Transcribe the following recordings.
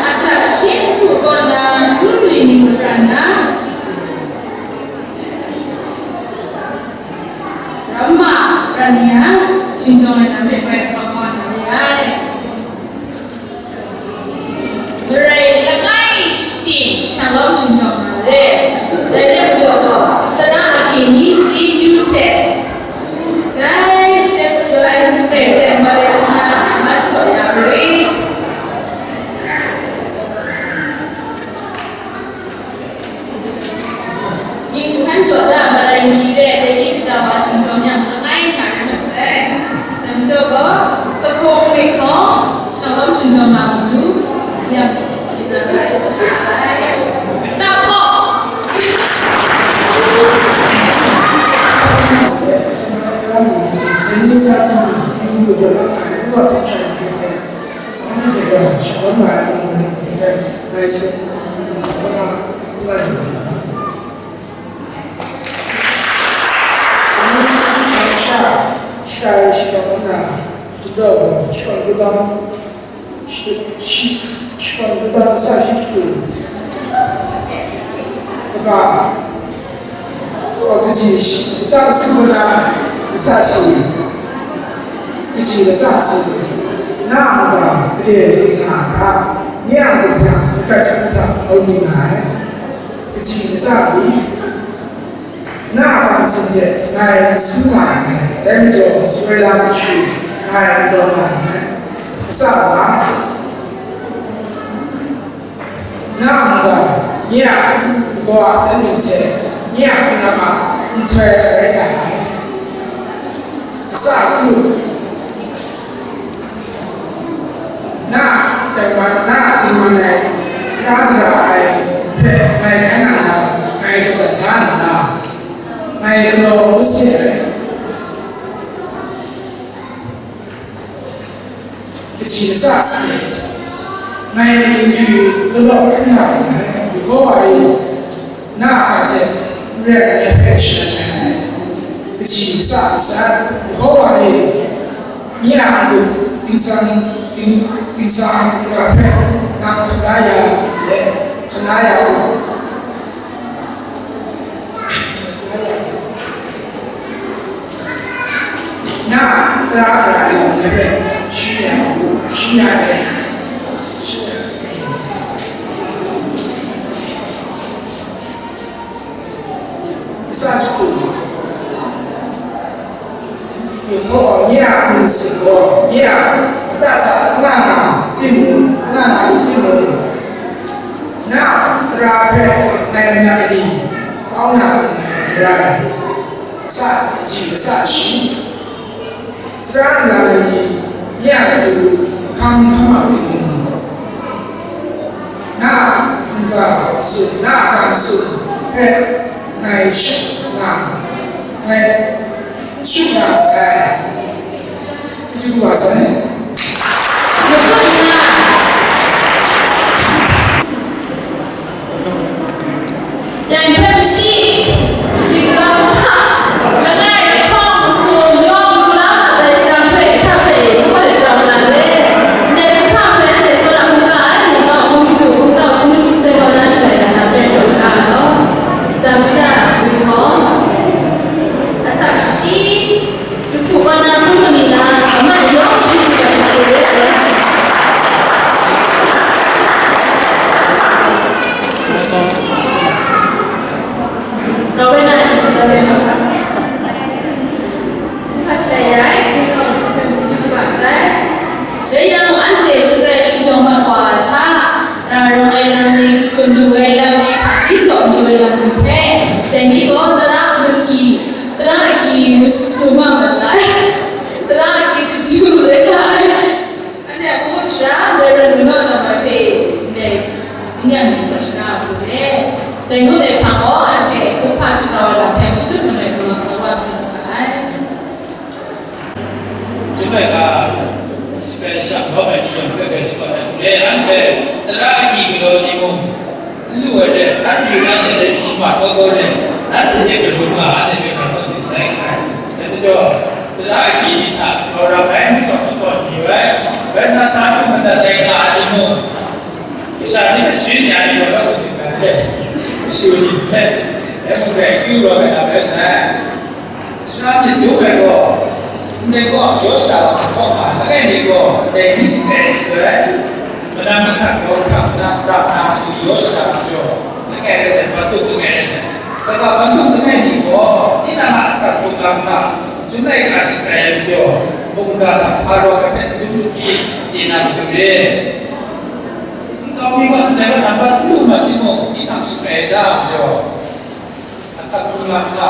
asal shit tu kona kulli ni berana Rama berania sinjong na bebek sama dia berai lagai ti shalom sinjong na le dari jodoh terang ini jiju te gai jem joan bebek mereka macam ya beri nhưng Tuhan jodoh berai ni le jadi kita sinjong yang lagai cari macam nam jodoh sekolah mereka shalom sinjong na tu yang diberkahi Tuhan. Tak apa. Ini satu minggu jalan dua percaya kita. Nanti kita shalom lagi kita masih mencoba kembali. Ini saya sekarang sedang sudah sekolah kita sahaja itu. Apa?我自己上树呢，下树，自己的上树，那么的不得定下他，两个他，那个成他好定来，自己的上树，那段时间来10万呢，咱们就是为了去来多万呢，上万，那么的两个真定钱。你啊，跟他嘛，你才来来，啥子？那在嘛，那地方呢？那这个哎看看啦，这个单啦，这个不是，这其实啥事？邻居都老看啦，以后哎，那个这。人类配置的呢，个几啥啥，以后啊嘞，你那个顶上个配，那看来呀，也看来呀，那这来了那个需要的。以后你啊，你是个你啊，大家那定门，那这那里高来啥几个啥事，这那里你啊就看嘛定门，那个是那个是那是那去哪哎？这就多少钱？有多少呢？两块不行，一个怕，原来胖是用不拉的相对差别，或者怎么来的？那胖本来说让不干，你到我们就到处里这个拿出来的，那别说啥了，当下你好。Sashi, bukan aku menilai, cuma dia sih tidak boleh. Robena itu Robena. Pasal ya, kita mencuci bahasa. Dia yang anjir sudah sejauh mana cara, orang yang kundu yang hati jauh yang lebih. Jadi kau terang pergi. Terang lagi semua belai, terang lagi kecil belai. Anda aku sudah berenang nama deh, tinggal di sana boleh. Tengok deh pangau aja, aku pasti kalau lah pemut tu mana kalau sahaja selesai. Sebenarnya, sebenarnya bawa ni yang kita sekolah. Anda terang lagi kalau ni pun, lu ada kan juga ada semua kau ada, nanti dia berubah ada berubah. जो तेरा की था और अब मैं सब सुपर नहीं है वरना साथ में बता देगा आदमी ရှာနေနဲ့ရှင်းနေရတယ်တော့စိတ်ပါတယ်ရှင်းနေတယ်အဲ့မကကျူတော့လည်းပဲဆက်ရှာနေတော့ပဲတော့ဒီကောရောစတာတော့မှာအဲ့ဒီကောတဲ့ဒီစပေစ်တွေမနာမခါတော့ခါနာတာနာရောစတာကြောတကယ်လည်းဆက်ပတ်တော့တကယ်လည်းဆက်ဒါကဘာလို့တကယ်ဒီကောဒီနာမှာစပ်ဖို့ကတာကျွန်းလိုက်ကရှိတယ်ကြောဘုံကတာဖာရောကတဲ့ဒုတိယဂျင်းနာတူတယ်တော့ဒီကလည်းနံပါတ်2မှာဒီကောဒီနာရှိတယ်ဒါကြောစပ်ဖို့ကတာ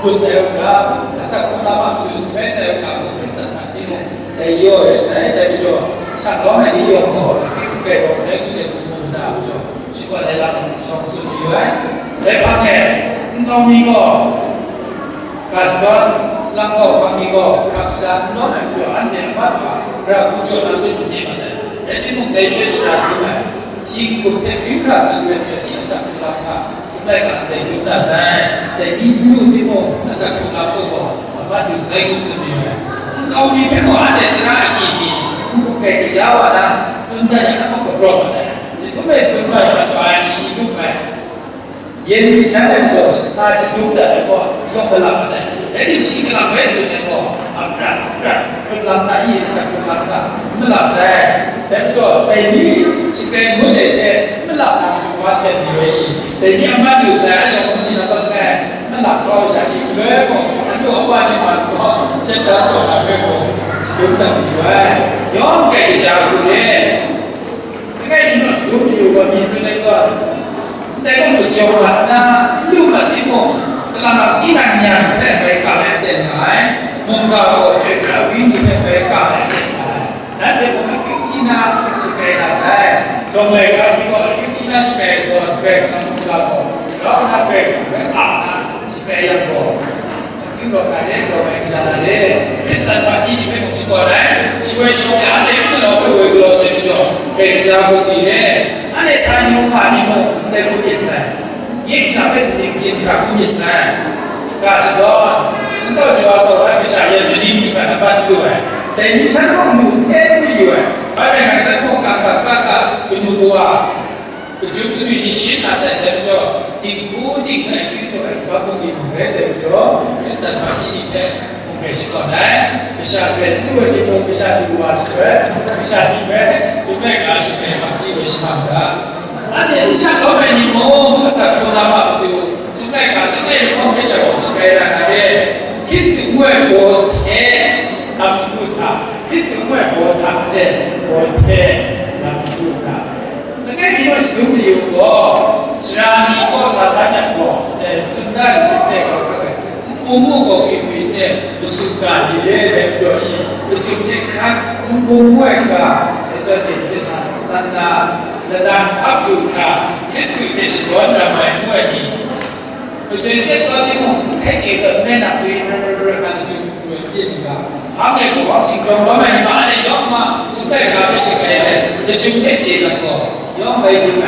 คุณเตลกับสักคนละมาคุณเตลกับคุณสถานที่เนี่ยแต่โย่ใส่แต่โย่ช่างร้องให้ดีโย่ก็ที่เกิดบอกเสียงเด็กคุณมุมดาวจ้ะชิว่าได้รับสองสุดที่ไว้แต่บางแห่งต้องมีก็การสอนสลับต่อบางมีก็ขับสลับน้องจ้ะอันเดียวกันว่าเราผู้ชมนั้นเป็นจริงมั้ยแต่ที่มุ่งได้ช่วยสนับสนุนที่คุณเทพิฆาตสิ่งที่สิ่งสักการะได้กันได้จุดนั้นใช่แต่นี่อยู่ที่โมนักสักคนละก็ว่าดูใส่กุศลนี่แหละเขามีเป็นคนอันเดียวกันที่ดีคุณก็เกิดยาวนะส่วนใหญ่ก็ต้องกรอบนะจะทำให้ส่วนใหญ่ก็ตัวชีวิตไปเย็นที่ฉันเป็นตัวสาชีวิตแต่ก็ยอมรับได้แต่ที่ชีวิตเราไม่ส่วนใหญ่ก็อับราคนละท่ายี่สักคนละท่าไม่หลับใช่แต่ก็แต่นี่ชีวิตมันเด็ดไม่หลับว่าเช่นนี้แต่นี่มันอยู่ใช่ชาวคนนี้เราต้องแก่มันหลับก็ใช่อีกเลยบอกอันนี้ว่านี่มันก็เช่นเดิมตัวเราเป็นคนสุดต่างด้วยย้อนไปจากคนนี้แค่นี้เราสุดอยู่กับมีสิ่งใดสักแต่ก็ไม่เชื่อว่านะลูกมันที่โมกำลังที่นั่งยังแค่ไปกับแม่เต็มไหนมองเขาเจ็บกระวิ่งไปกับแม่เต็มไหนนั่นเป็นผมคิดที่น่าจะเป็นอะไรจงเลยครับที่ว่าคิดที่น่าจะเป็นจงเป็นสังคมเราเราถ้าเป็นสังคมอ่านจะเป็นยังไงที่เราการเรียนเราเป็นจาระเลยคริสตันมาที่นี่เป็นมุสลิมได้ช่วยชมยาเด็กที่เราไปเวกเราเสร็จจบเป็นจารุณีเนี่ยอันนี้สายโยคะนี่มันได้คุณยิ่งใส่ยิ่งชาติที่ยิ่งกับคุณยิ่งใส่การสอนต้องจะว่าสอนวิชาเรียนจะดีมีการบ้านด้วยแต่นี่ฉันก็หนุนเทปนี่อยู่ไปเป็นไงฉันก็การคุณดูตัวคุณจุดที่ดีชิ้นน่าเสียดายจ้ะที่กูที่ไหนที่จะไปกับคุณดีผมไม่เสียจ้ะมิสเตอร์มาที่นี่เนี่ยผมไม่ใช่คนไหนวิชาเป็นด้วยที่ผมวิชาดูว่าใช่ไหมวิชาที่เป็นจุดแรกก็ใช่ไหมมาที่วิชาการอันนี้วิชาก็เป็นโมภาษาคนละมาตัวจุดแรกก็ที่เป็นผมวิชาของใช่ไหมล่ะเนี่ยคิดถึงเมื่อโบเททำสุดท้ายคิดถึงเมื่อโบทำเนี่ยโบเททำสุดท้ายแล้วก็ที่เราสุดที่อยู่ก็สรามีก็สาสารก็แต่สุดท้ายจุดแรกก็คือผู้มุ่งก็ฟิตเนี่ยสุดท้ายที่เด็กจ่อยจุดแรกครับผู้มุ่งก็จะเห็นเป็นสันดาและดังขับอยู่ค่ะคิดถึงที่สุดวันเราไม่มุ่งนี่ปัจจัยเช่นตอนที่ผมแค่เกิดแนะนำด้วยการจุดเด่นกันทำให้ผมว่าสิ่งที่เราไม่มาเนี่ยย้อนมาจุดแรกก็ไม่ใช่แค่เนี่ยจะจุดแค่เจตนาก็ย้อนไปดูไหม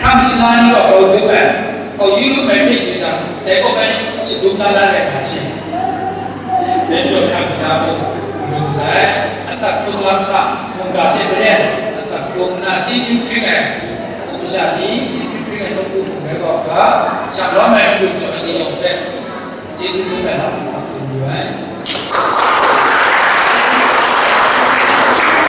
ทำสิ่งนั้นก็เราดูไหมเขายืนไม่ผิดจังแต่ก็ไม่ใช่ดูนั่นแหละไม่ใช่เดี๋ยวจะทำสิ่งนั้นมึงใส่สักคนละท่ามึงก็เทปเนี่ยสักคนน่าที่ทิ้งฟิงไงผมจะนี้ที่ทิ้งฟิงไงต้องพูดผมไม่บอกว่าฉันร้องไม่พูดจนอันนี้ยอมเป็นที่ทิ้งฟิงไงเราทำสิ่งนี้